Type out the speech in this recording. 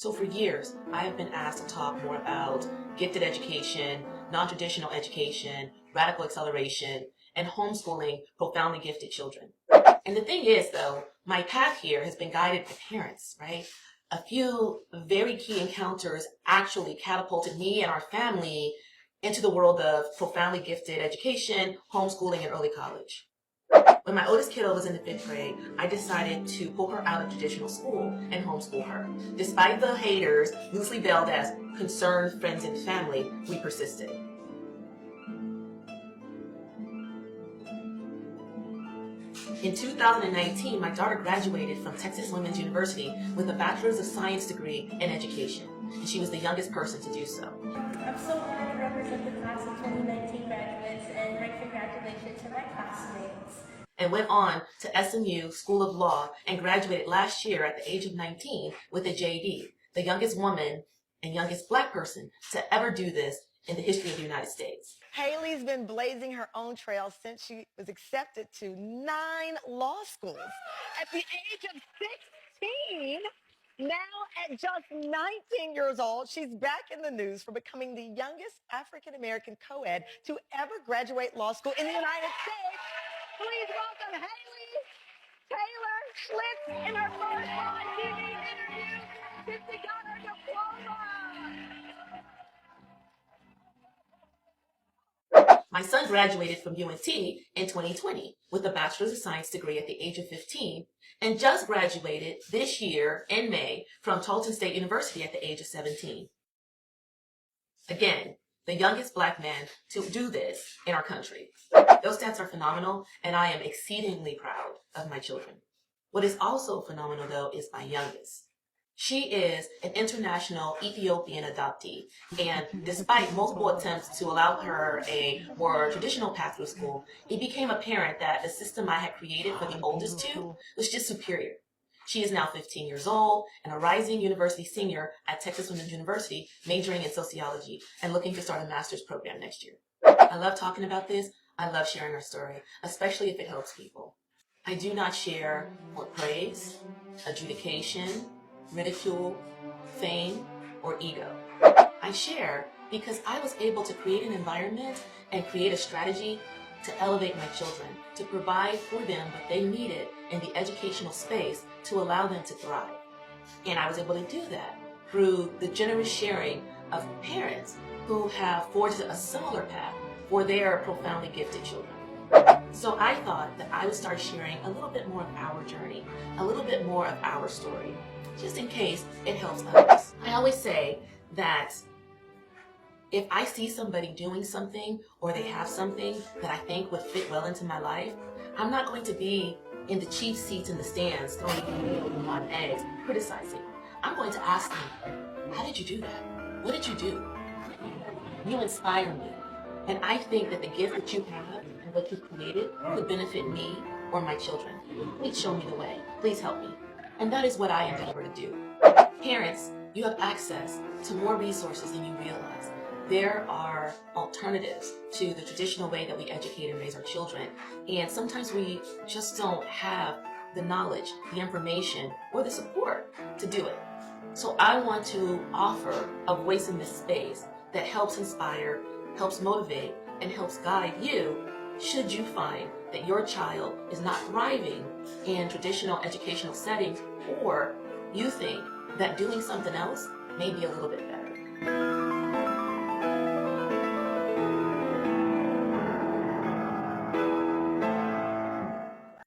So for years, I have been asked to talk more about gifted education, non-traditional education, radical acceleration, and homeschooling profoundly gifted children. And the thing is, though, my path here has been guided by parents, right? A few very key encounters actually catapulted me and our family into the world of profoundly gifted education, homeschooling, and early college. When my oldest kiddo was in the 5th grade, I decided to pull her out of traditional school and homeschool her. Despite the haters, loosely veiled as concerned friends and family, we persisted. In 2019, my daughter graduated from Texas Women's University with a Bachelor's of Science degree in education, and she was the youngest person to do so. I'm so honored to represent the class of 2019 graduates, and great congratulations to my classmates. And went on to SMU School of Law and graduated last year at the age of 19 with a JD, the youngest woman and youngest Black person to ever do this in the history of the United States. Haley's been blazing her own trail since she was accepted to 9 law schools. At the age of 16, now at just 19 years old, she's back in the news for becoming the youngest African-American co-ed to ever graduate law school in the United States. Please welcome Haley Taylor Schlitz in her first live TV interview since she got her diploma. My son graduated from UNT in 2020 with a Bachelor's of Science degree at the age of 15 and just graduated this year in May from Tarleton State University at the age of 17. Again, the youngest Black man to do this in our country. Those stats are phenomenal, and I am exceedingly proud of my children. What is also phenomenal, though, is my youngest. She is an international Ethiopian adoptee, and despite multiple attempts to allow her a more traditional path through school, it became apparent that the system I had created for the oldest two was just superior. She is now 15 years old and a rising university senior at Texas Women's University, majoring in sociology and looking to start a master's program next year. I love talking about this. I love sharing her story, especially if it helps people. I do not share for praise, adjudication, ridicule, fame, or ego. I share because I was able to create an environment and create a strategy to elevate my children, to provide for them what they needed in the educational space to allow them to thrive. And I was able to do that through the generous sharing of parents who have forged a similar path for their profoundly gifted children. So I thought that I would start sharing a little bit more of our journey, a little bit more of our story, just in case it helps others. I always say that if I see somebody doing something or they have something that I think would fit well into my life, I'm not going to be in the cheap seats in the stands throwing tomatoes on eggs, criticizing. I'm going to ask them, how did you do that? What did you do? You inspire me. And I think that the gift that you have and what you've created could benefit me or my children. Please show me the way. Please help me. And that is what I endeavor to do. Parents, you have access to more resources than you realize. There are alternatives to the traditional way that we educate and raise our children. And sometimes we just don't have the knowledge, the information, or the support to do it. So I want to offer a voice in this space that helps inspire, helps motivate, and helps guide you should you find that your child is not thriving in traditional educational settings, or you think that doing something else may be a little bit better.